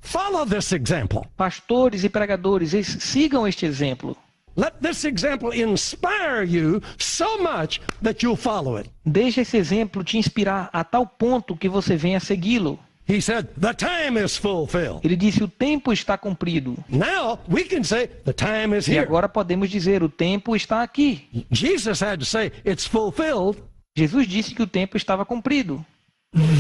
follow this example. Pastores e pregadores, sigam este exemplo. Let this example inspire you so much that you'll follow it. Deixe esse exemplo te inspirar a tal ponto que você venha seguí-lo. He said, the time is fulfilled. Ele disse, o tempo está cumprido. Now we can say, the time is E here. agora podemos dizer, o tempo está aqui. Jesus had to say, it's fulfilled. Jesus disse que o tempo estava cumprido.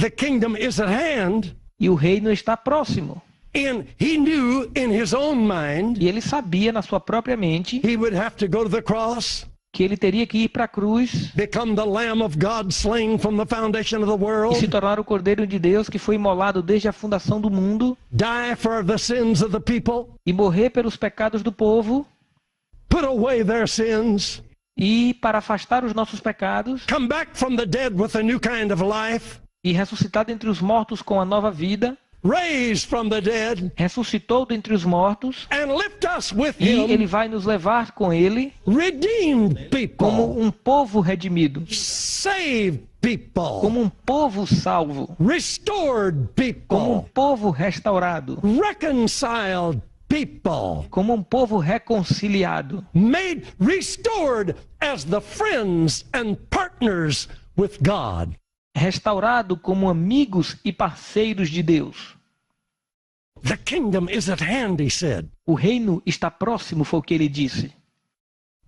The kingdom is at hand. E o reino está próximo. And he knew in his own mind E ele sabia na sua própria mente he would have to go to the cross, que ele teria que ir para a cruz become the Lamb of God slain from the foundation of the e se world, tornar o Cordeiro de Deus que foi imolado desde a fundação do mundo die for the sins of the people, e morrer pelos pecados do povo put away their sins, e para afastar os nossos pecados come back from the dead with a new kind of life, e ressuscitar dentre os mortos com a nova vida, raised from the dead, ressuscitou dentre os mortos and lift us with e ele him, vai nos levar com ele redeemed como people, um povo redimido, saved people, como um povo salvo, restored como um people, povo restaurado, reconciled people, como um povo reconciliado, made restored as the friends and partners with God. restaurado como amigos e parceiros de Deus. The kingdom is at hand, he said. O reino está próximo, foi o que ele disse.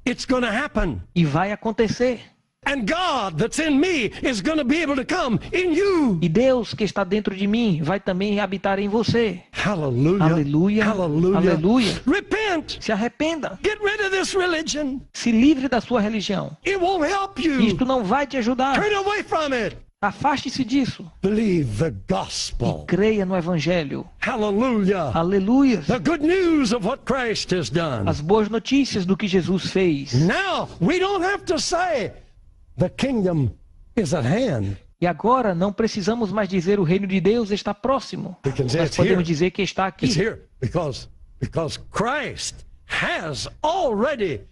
It's going to happen. E vai acontecer. And God that's in me is going to be able to come in you. E Deus que está dentro de mim vai também habitar em você. Hallelujah. Aleluia. Hallelujah. Aleluia. Repent. Se arrependa. Get rid of this religion. Se livre da sua religião. It won't help you. Isto não vai te ajudar. Turn away from it. Afaste-se disso. Believe the E gospel. creia no Evangelho. Hallelujah. Aleluia. The good news of what Christ has done. As boas notícias do que Jesus fez. Now, we don't have to say the kingdom is at hand. E agora não precisamos mais dizer o reino de Deus está próximo. We can say Nós it's here. podemos dizer que está aqui. It's here because Christ has already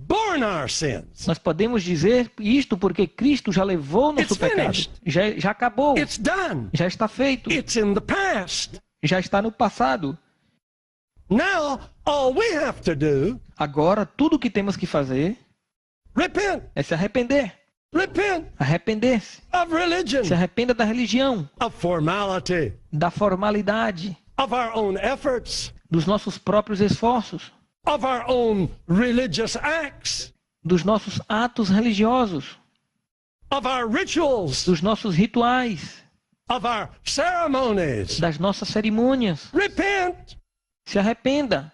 borne our sins. Nós podemos dizer isto porque Cristo já levou nosso It's pecado. finished. Já acabou. It's done. Já está feito. It's in the past. Já está no passado. Now, all we have to do, Agora, tudo o que temos que fazer repent. é se arrepender. Repent Arrepender-se. of religion, Se arrependa da religião, of formality, da formalidade, of our own efforts, dos nossos próprios esforços, of our own religious acts, dos nossos atos religiosos, of our rituals, dos nossos rituais, of our ceremonies. das nossas cerimônias. Repent. Se arrependa.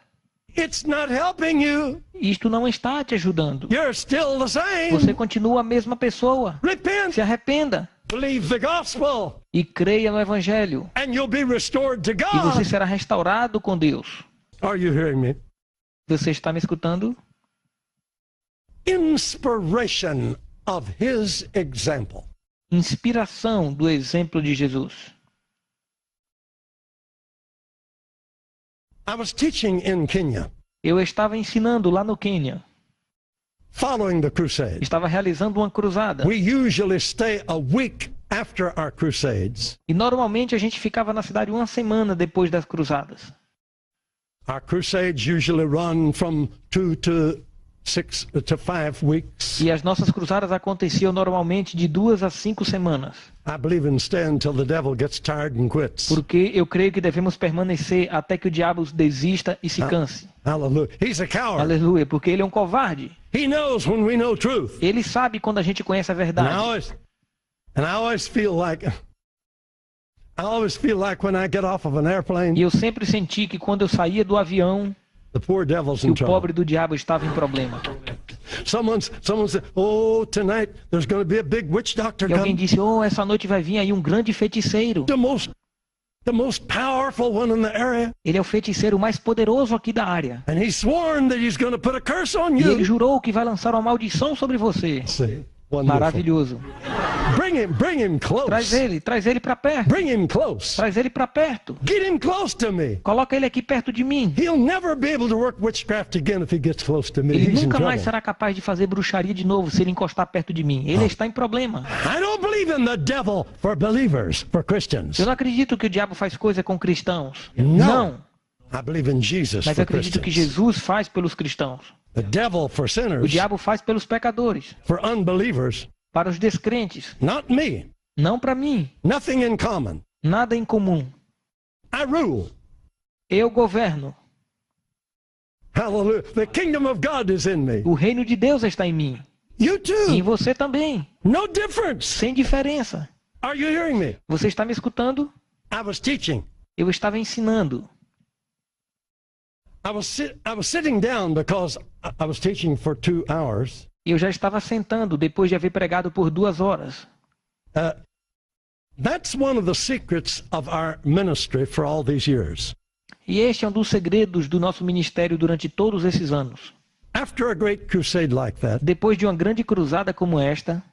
It's not helping you. Isto não está te ajudando. You're still the same. Você continua a mesma pessoa. Repent. Se arrependa Believe the gospel, e creia no Evangelho. and you'll be restored to E você God. será restaurado com Deus. Are you hearing me? Você está me escutando? Inspiration of his example. Inspiração do exemplo de Jesus. I was teaching in Kenya, Eu estava ensinando lá no Quênia. following the crusade. Estava realizando uma cruzada. We usually stay a week after our crusades. E normalmente a gente ficava na cidade uma semana depois das cruzadas. Our crusades usually run from 2 to 6 to 5 weeks. E as nossas cruzadas aconteciam normalmente de 2 a 5 semanas. I believe in staying until the devil gets tired and quits. Porque eu creio que devemos permanecer até que o diabo desista e se canse. Hallelujah. He's a coward. Aleluia, porque ele é um covarde. He knows when we know truth. Ele sabe quando a gente conhece a And verdade. I always feel like when I get off of an airplane, E eu sempre senti que quando eu saía do avião, the poor devil's que in o trouble. pobre do diabo estava em problema. Someone said, "Oh, tonight there's going to be a big witch doctor E alguém come. disse, essa noite vai vir aí um grande feiticeiro. The most powerful one in the area, Ele é o feiticeiro mais poderoso aqui da área. and he's sworn that he's going to put a curse on E ele you." jurou que vai lançar uma maldição sobre você. See, wonderful. Maravilhoso. Bring him close. Traz ele para perto. Bring him close. Traz ele para perto. Get him close to me. Coloca ele aqui perto de mim. He'll never be able to work witchcraft again if he gets close to me. Ele He's in nunca mais trouble. será capaz de fazer bruxaria de novo se ele encostar perto de mim. Ele está em problema. I don't believe in the devil for believers, for Christians. Eu não acredito que o diabo faz coisa com cristãos. No. Não. I believe in Jesus Mas for eu acredito que Christians. Jesus faz pelos cristãos. The devil for O sinners, diabo faz pelos pecadores. for unbelievers, Para os descrentes. not me. Não para mim. Nothing in common. Nada em comum. I rule. Eu governo. Hallelujah. The kingdom of God is in me. O reino de Deus está em mim. You E em too. você também. No difference. Sem diferença. Are you hearing me? Você está me escutando? I was teaching. Eu estava ensinando. I was sitting down because I was teaching for 2 hours. E eu já estava sentando depois de haver pregado por 2 horas. That's one of the secrets of our ministry for all these years. E este é um dos segredos do nosso ministério durante todos esses anos. After a great crusade like that, Depois de uma grande cruzada como esta,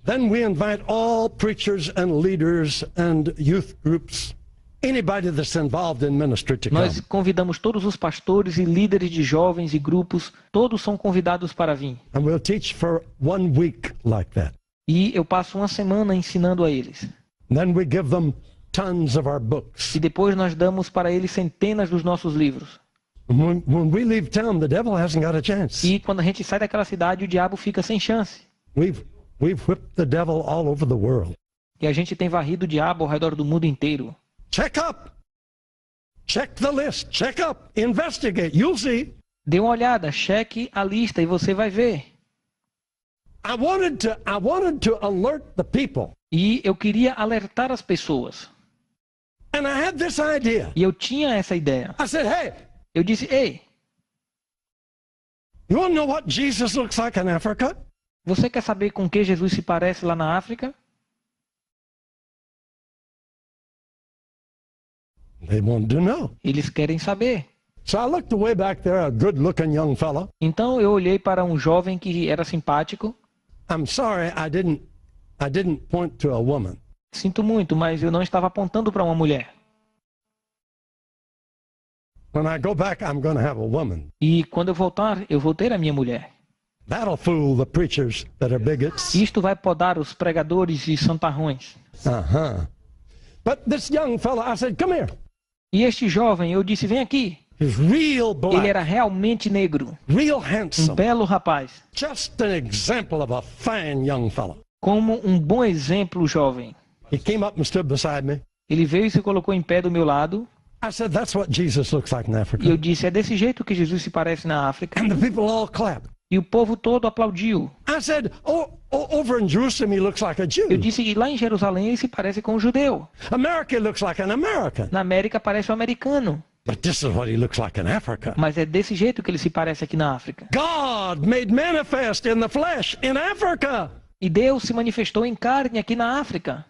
then we invite all preachers and leaders and youth groups, anybody that's involved in ministry to come. nós convidamos todos os pastores e líderes de jovens e grupos, todos são convidados para vir. And we'll teach for 1 week like that. E eu passo uma semana ensinando a eles. Then we give them tons of our books. E depois nós damos para eles centenas dos nossos livros. When we leave town, the devil hasn't got a chance. E quando a gente sai daquela cidade, o diabo fica sem chance. We've whipped the devil all over the world. E a gente tem varrido o diabo ao redor do mundo inteiro. Check up. Check the list. Check up. Investigate. You'll see. Dê uma olhada, cheque a lista e você vai ver. I wanted to alert the people. E eu queria alertar as pessoas. And I had this idea. E eu tinha essa ideia. I said, hey, Eu disse, ei, you want to know what Jesus looks like in Africa? você quer saber com que Jesus se parece lá na África? They wanted to know. Eles querem saber. So I looked way back there, a good-looking young fellow. Então eu olhei para um jovem que era simpático. I'm sorry, I didn't point to a woman. Sinto muito, mas eu não estava apontando para uma mulher. When I go back, I'm going to have a woman. E quando eu voltar, eu vou ter a minha mulher. That'll fool the preachers that are bigots. Isto vai podar os pregadores e santarrões. Uh-huh. But this young fellow, I said, come here. E este jovem, eu disse, vem aqui. He's real Ele black, era realmente negro. real Um handsome. belo rapaz. Just an example of a fine young fellow. Como um bom exemplo jovem. He came up and stood beside me. Ele veio e se colocou em pé do meu lado. I said, that's what Jesus looks like in Africa. E eu disse, é desse jeito que Jesus se parece na África. And the people all clapped. E o povo todo aplaudiu. I said, over in Jerusalem, he looks like a Eu Jew. disse que lá em Jerusalém ele se parece com um judeu. America looks like an American. Na América parece um americano. But this is what he looks like in Africa. Mas é desse jeito que ele se parece aqui na África. God made manifest in the flesh in Africa. E Deus se manifestou em carne aqui na África.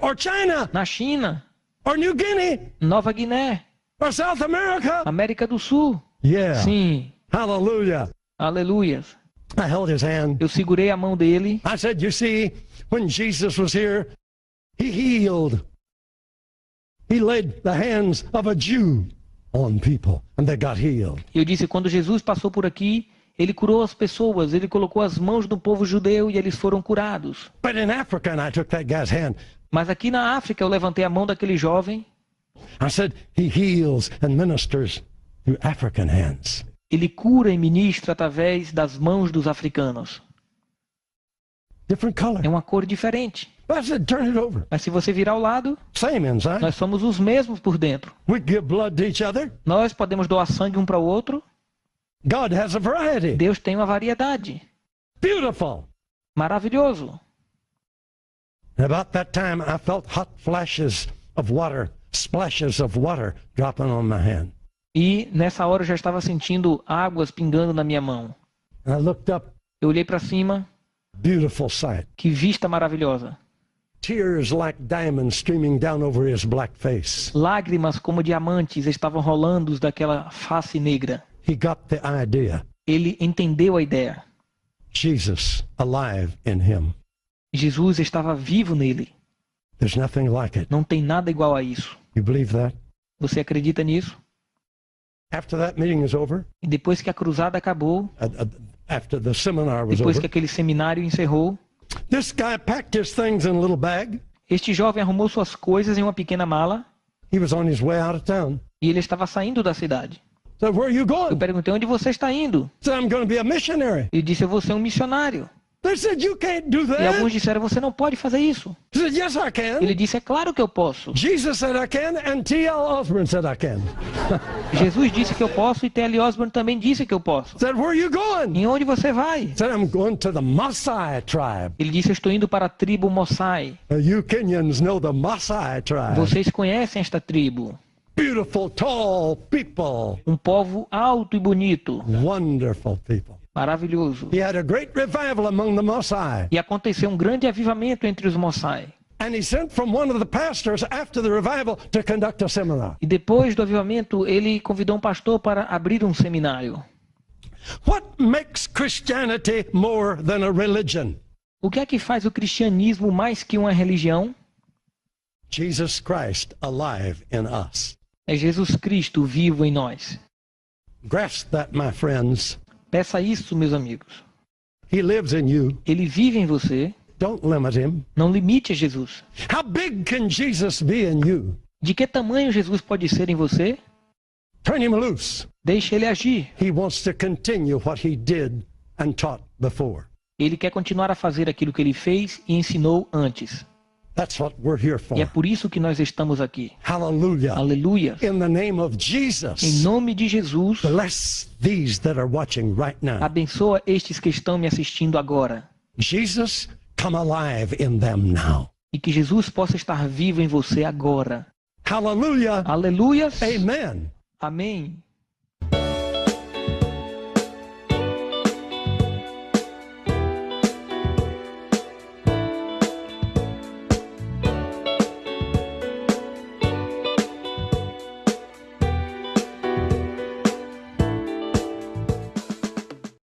Or China. Na China. Or New Guinea. Nova Guiné. Or South America. América do Sul. Yeah. Sim. Hallelujah. Aleluias. I held his hand. Eu segurei a mão dele. I said, you see, when Jesus was here, he healed. He laid the hands of a Jew on people and they got healed. Eu disse, quando Jesus passou por aqui, ele curou as pessoas, ele colocou as mãos do povo judeu e eles foram curados. But in Africa, and I took that guy's hand, Mas aqui na África eu levantei a mão daquele jovem. I said, he heals and ministers through African hands. Ele cura e ministra através das mãos dos africanos. Different color. É uma cor diferente. I said, turn it over. Mas se você virar ao lado, Same inside. nós somos os mesmos por dentro. We give blood to each other. Nós podemos doar sangue um para o outro. God has a variety. Deus tem uma variedade. Beautiful. Maravilhoso. And about that time, I felt hot flashes of water, splashes of water dropping on my hand. E nessa hora eu já estava sentindo águas pingando na minha mão. And I looked up, Eu olhei para cima. beautiful sight. Que vista maravilhosa. Tears like diamonds streaming down over his black face. Lágrimas como diamantes estavam rolando daquela face negra. He got the idea. Ele entendeu a ideia. Jesus alive in him. Jesus estava vivo nele. There's nothing like it. Não tem nada igual a isso. You believe that? Você acredita nisso? After that meeting is over, E depois que a cruzada acabou, after the seminar was depois over, que aquele seminário encerrou, this guy packed his things in a little bag. este jovem arrumou suas coisas em uma pequena mala He was on his way out of town. e ele estava saindo da cidade. So where are you Eu going? perguntei, onde você está indo? He said, I'm going to be a missionary. Ele disse, eu vou ser um missionário. They said, you can't do E alguns that. disseram, você não pode fazer isso. He said, yes, I can. Ele disse, é claro que eu posso. Jesus said I can, and T.L. Osborne said I can. Jesus disse que eu posso e T.L. Osborne também disse que eu posso. Said, where are you going? E onde você vai? Said, I'm going to the Maasai tribe. Ele disse, eu estou indo para a tribo Maasai. You Kenyans know the Maasai tribe. Vocês conhecem esta tribo? Beautiful, tall people. Um povo alto e bonito. Wonderful people. Maravilhoso. He had a great revival among the Maasai. E aconteceu um grande avivamento entre os Maasai. And he sent from one of the pastors after the revival to conduct a seminar. E depois do avivamento, ele convidou um pastor para abrir um seminário. What makes Christianity more than a religion? O que é que faz o cristianismo mais que uma religião? Jesus Christ alive in us. É Jesus Cristo vivo em nós. Grasp that, my friends. Peça isso, meus amigos. He lives in you. Ele vive em você. Don't limit him. Não limite a Jesus. How big can Jesus be in you? De que tamanho Jesus pode ser em você? Turn him loose. Deixe ele agir. He wants to continue what he did and taught before. Ele quer continuar a fazer aquilo que ele fez e ensinou antes. That's what we're here for. E é por isso que nós estamos aqui. Hallelujah. Aleluia. In the name of Em Jesus, nome de Jesus, bless these that are watching right now. abençoa estes que estão me assistindo agora. Jesus, come alive in them now. E que Jesus possa estar vivo em você agora. Hallelujah. Aleluia. Amen. Amém.